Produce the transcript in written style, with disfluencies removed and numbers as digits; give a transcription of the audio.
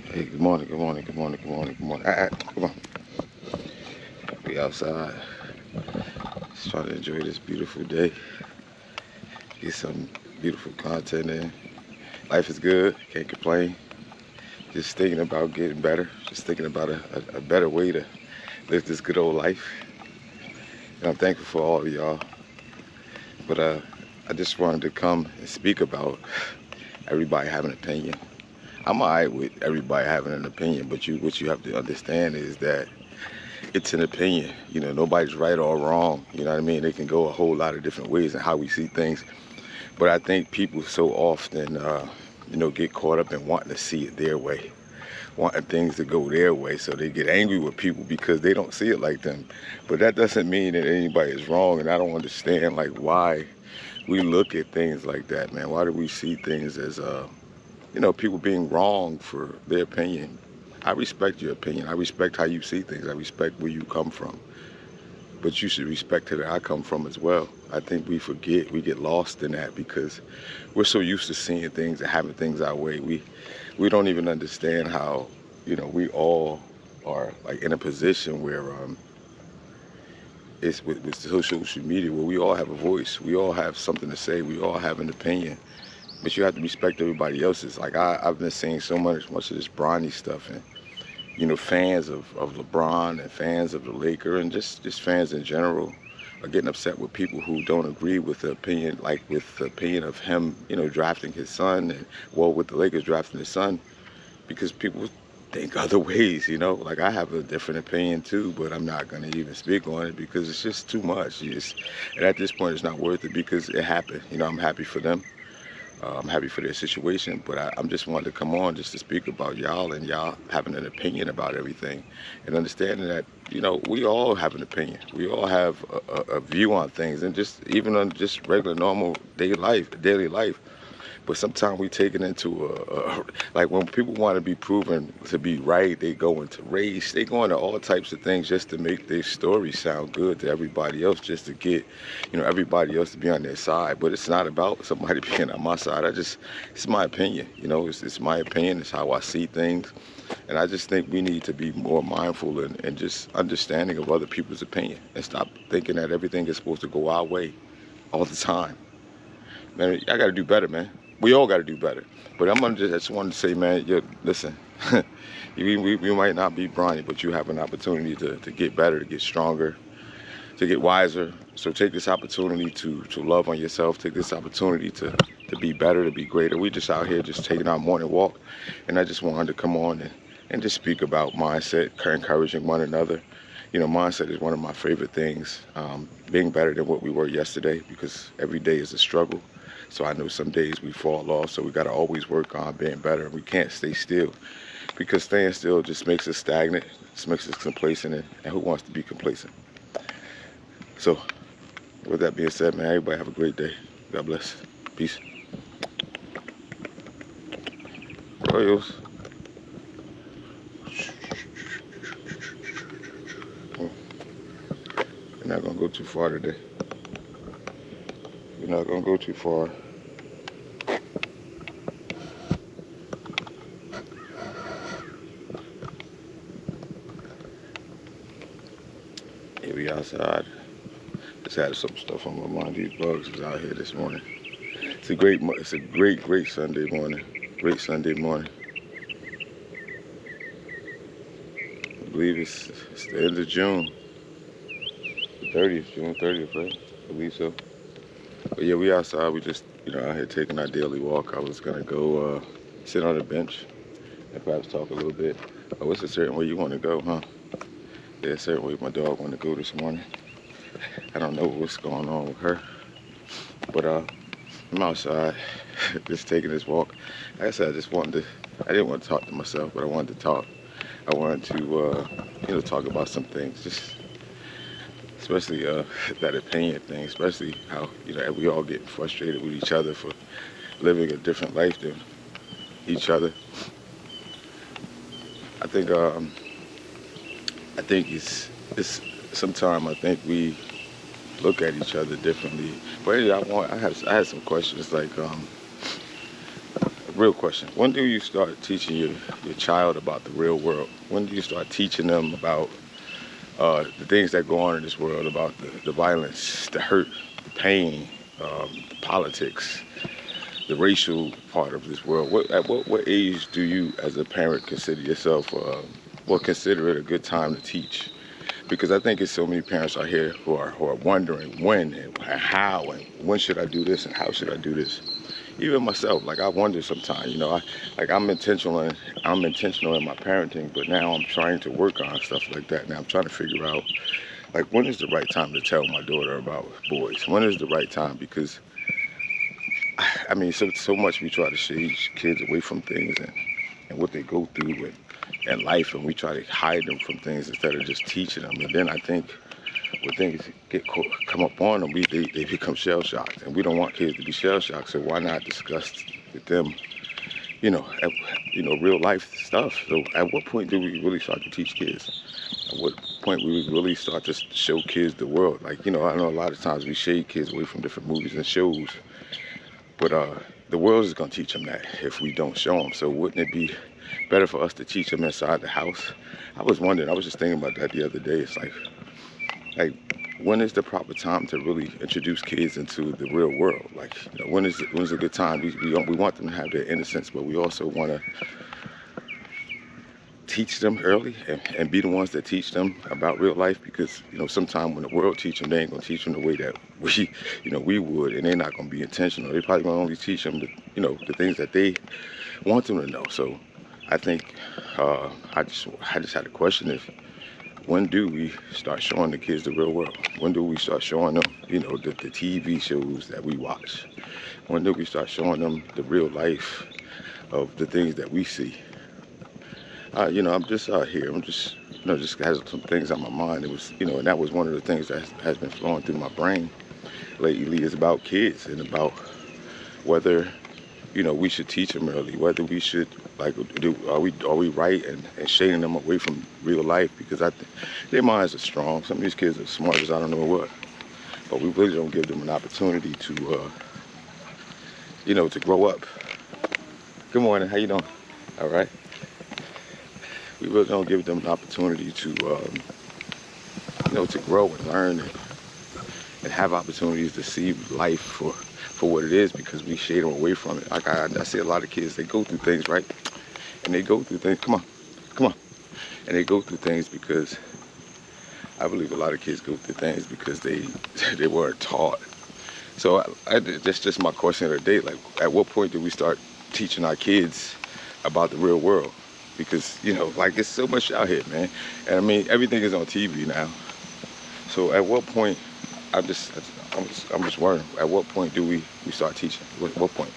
Hey, good morning, good morning, good morning, good morning, good morning. Come on. We outside. Just trying to enjoy this beautiful day. Get some beautiful content in. Life is good. Can't complain. Just thinking about getting better. Just thinking about a better way to live this good old life. And I'm thankful for all of y'all. But I just wanted to come and speak about everybody having an opinion. I'm alright with everybody having an opinion, but what you have to understand is that it's an opinion. Nobody's right or wrong. You know what I mean? They can go a whole lot of different ways in how we see things. But I think people so often, get caught up in wanting to see it their way, wanting things to go their way. So they get angry with people because they don't see it like them. But that doesn't mean that anybody is wrong. And I don't understand like why we look at things like that, man. Why do we see things as, people being wrong for their opinion? I respect your opinion. I respect how you see things. I respect where you come from. But you should respect where I come from as well. I think we get lost in that because we're so used to seeing things and having things our way. We don't even understand how, we all are like in a position where it's with social media where we all have a voice. We all have something to say. We all have an opinion. But you have to respect everybody else's. Like I've been seeing much of this Bronny stuff, and fans of LeBron and fans of the Lakers and just fans in general are getting upset with people who don't agree with the opinion, like with the opinion of him, drafting his son, and well, with the Lakers drafting his son, because people think other ways. Like I have a different opinion too, but I'm not gonna even speak on it because it's just too much. And at this point, it's not worth it because it happened. I'm happy for them. I'm happy for their situation, but I'm just wanting to come on just to speak about y'all and y'all having an opinion about everything and understanding that, we all have an opinion. We all have a view on things and just even on just regular, normal daily life. But sometimes we take it into like when people want to be proven to be right, they go into race, they go into all types of things just to make their story sound good to everybody else, just to get, everybody else to be on their side. But it's not about somebody being on my side. It's my opinion. It's my opinion. It's how I see things. And I just think we need to be more mindful and just understanding of other people's opinion and stop thinking that everything is supposed to go our way all the time. Man, I got to do better, man. We all got to do better. But I just wanted to say, man, listen, we might not be Bronny, but you have an opportunity to get better, to get stronger, to get wiser. So take this opportunity to love on yourself. Take this opportunity to be better, to be greater. We just out here just taking our morning walk. And I just wanted to come on and just speak about mindset, encouraging one another. Mindset is one of my favorite things. Being better than what we were yesterday, because every day is a struggle. So I know some days we fall off, so we got to always work on being better. We can't stay still because staying still just makes us stagnant, just makes us complacent, and who wants to be complacent? So with that being said, man, everybody have a great day. God bless. Peace. Royals. We're not going to go too far today. We're not going to go too far. Here we outside. Just had some stuff on my mind. These bugs is out here this morning. It's a great Sunday morning. Great Sunday morning. I believe it's the end of June. The 30th, June 30th, right? I believe so. But yeah, we outside. We just, out here taking our daily walk. I was gonna go sit on a bench and perhaps talk a little bit. Oh, it's a certain way you want to go, huh? Yeah, a certain way my dog wanted to go this morning. I don't know what's going on with her, but I'm outside, just taking this walk. Like I said, I didn't want to talk to myself, but I wanted to talk. I wanted to, talk about some things, just especially that opinion thing, especially how, we all getting frustrated with each other for living a different life than each other. I think it's sometimes I think we look at each other differently. But anyway, I had some questions like real question. When do you start teaching your child about the real world? When do you start teaching them about the things that go on in this world, about the violence, the hurt, the pain, the politics, the racial part of this world? At what age do you, as a parent, consider yourself, consider it a good time to teach? Because I think there's so many parents out here who are wondering when and how and when should I do this and how should I do this. Even myself, like I wonder sometimes, I'm intentional in my parenting, but now I'm trying to work on stuff like that. Now I'm trying to figure out, like, when is the right time to tell my daughter about boys? When is the right time? Because I mean, so much we try to shade kids away from things and what they go through and life, and we try to hide them from things instead of just teaching them. And then I think when things come up on them, they become shell shocked, and we don't want kids to be shell shocked. So why not discuss with them, real life stuff? So at what point do we really start to teach kids? At what point we really start to show kids the world? Like, I know a lot of times we shade kids away from different movies and shows, but the world is going to teach them that if we don't show them. So wouldn't it be better for us to teach them inside the house? I was just thinking about that the other day. It's like when is the proper time to really introduce kids into the real world? Like, when is a good time? We want them to have their innocence, but we also want to teach them early and be the ones that teach them about real life, because sometime when the world teach them, they ain't gonna teach them the way that we would, and they're not gonna be intentional. They're probably gonna only teach them the things that they want them to know. So I think I just had a question: is when do we start showing the kids the real world? When do we start showing them the TV shows that we watch? When do we start showing them the real life of the things that we see? I'm just out here. I'm just, just has some things on my mind. It was, and that was one of the things that has been flowing through my brain lately, is about kids and about whether, we should teach them early, whether we should, are we right and shading them away from real life? Because I think their minds are strong. Some of these kids are smart as I don't know what, but we really don't give them an opportunity to, to grow up. Good morning. How you doing? All right. We really don't give them an opportunity to, to grow and learn and have opportunities to see life for what it is, because we shade them away from it. Like I see a lot of kids, they go through things, right? And they go through things, come on. And they go through things because, I believe a lot of kids go through things because they weren't taught. So that's just my question of the day. Like, at what point do we start teaching our kids about the real world? Because, it's so much out here, man. And I mean, everything is on TV now. So at what point, I'm just wondering, at what point do we start teaching? What point?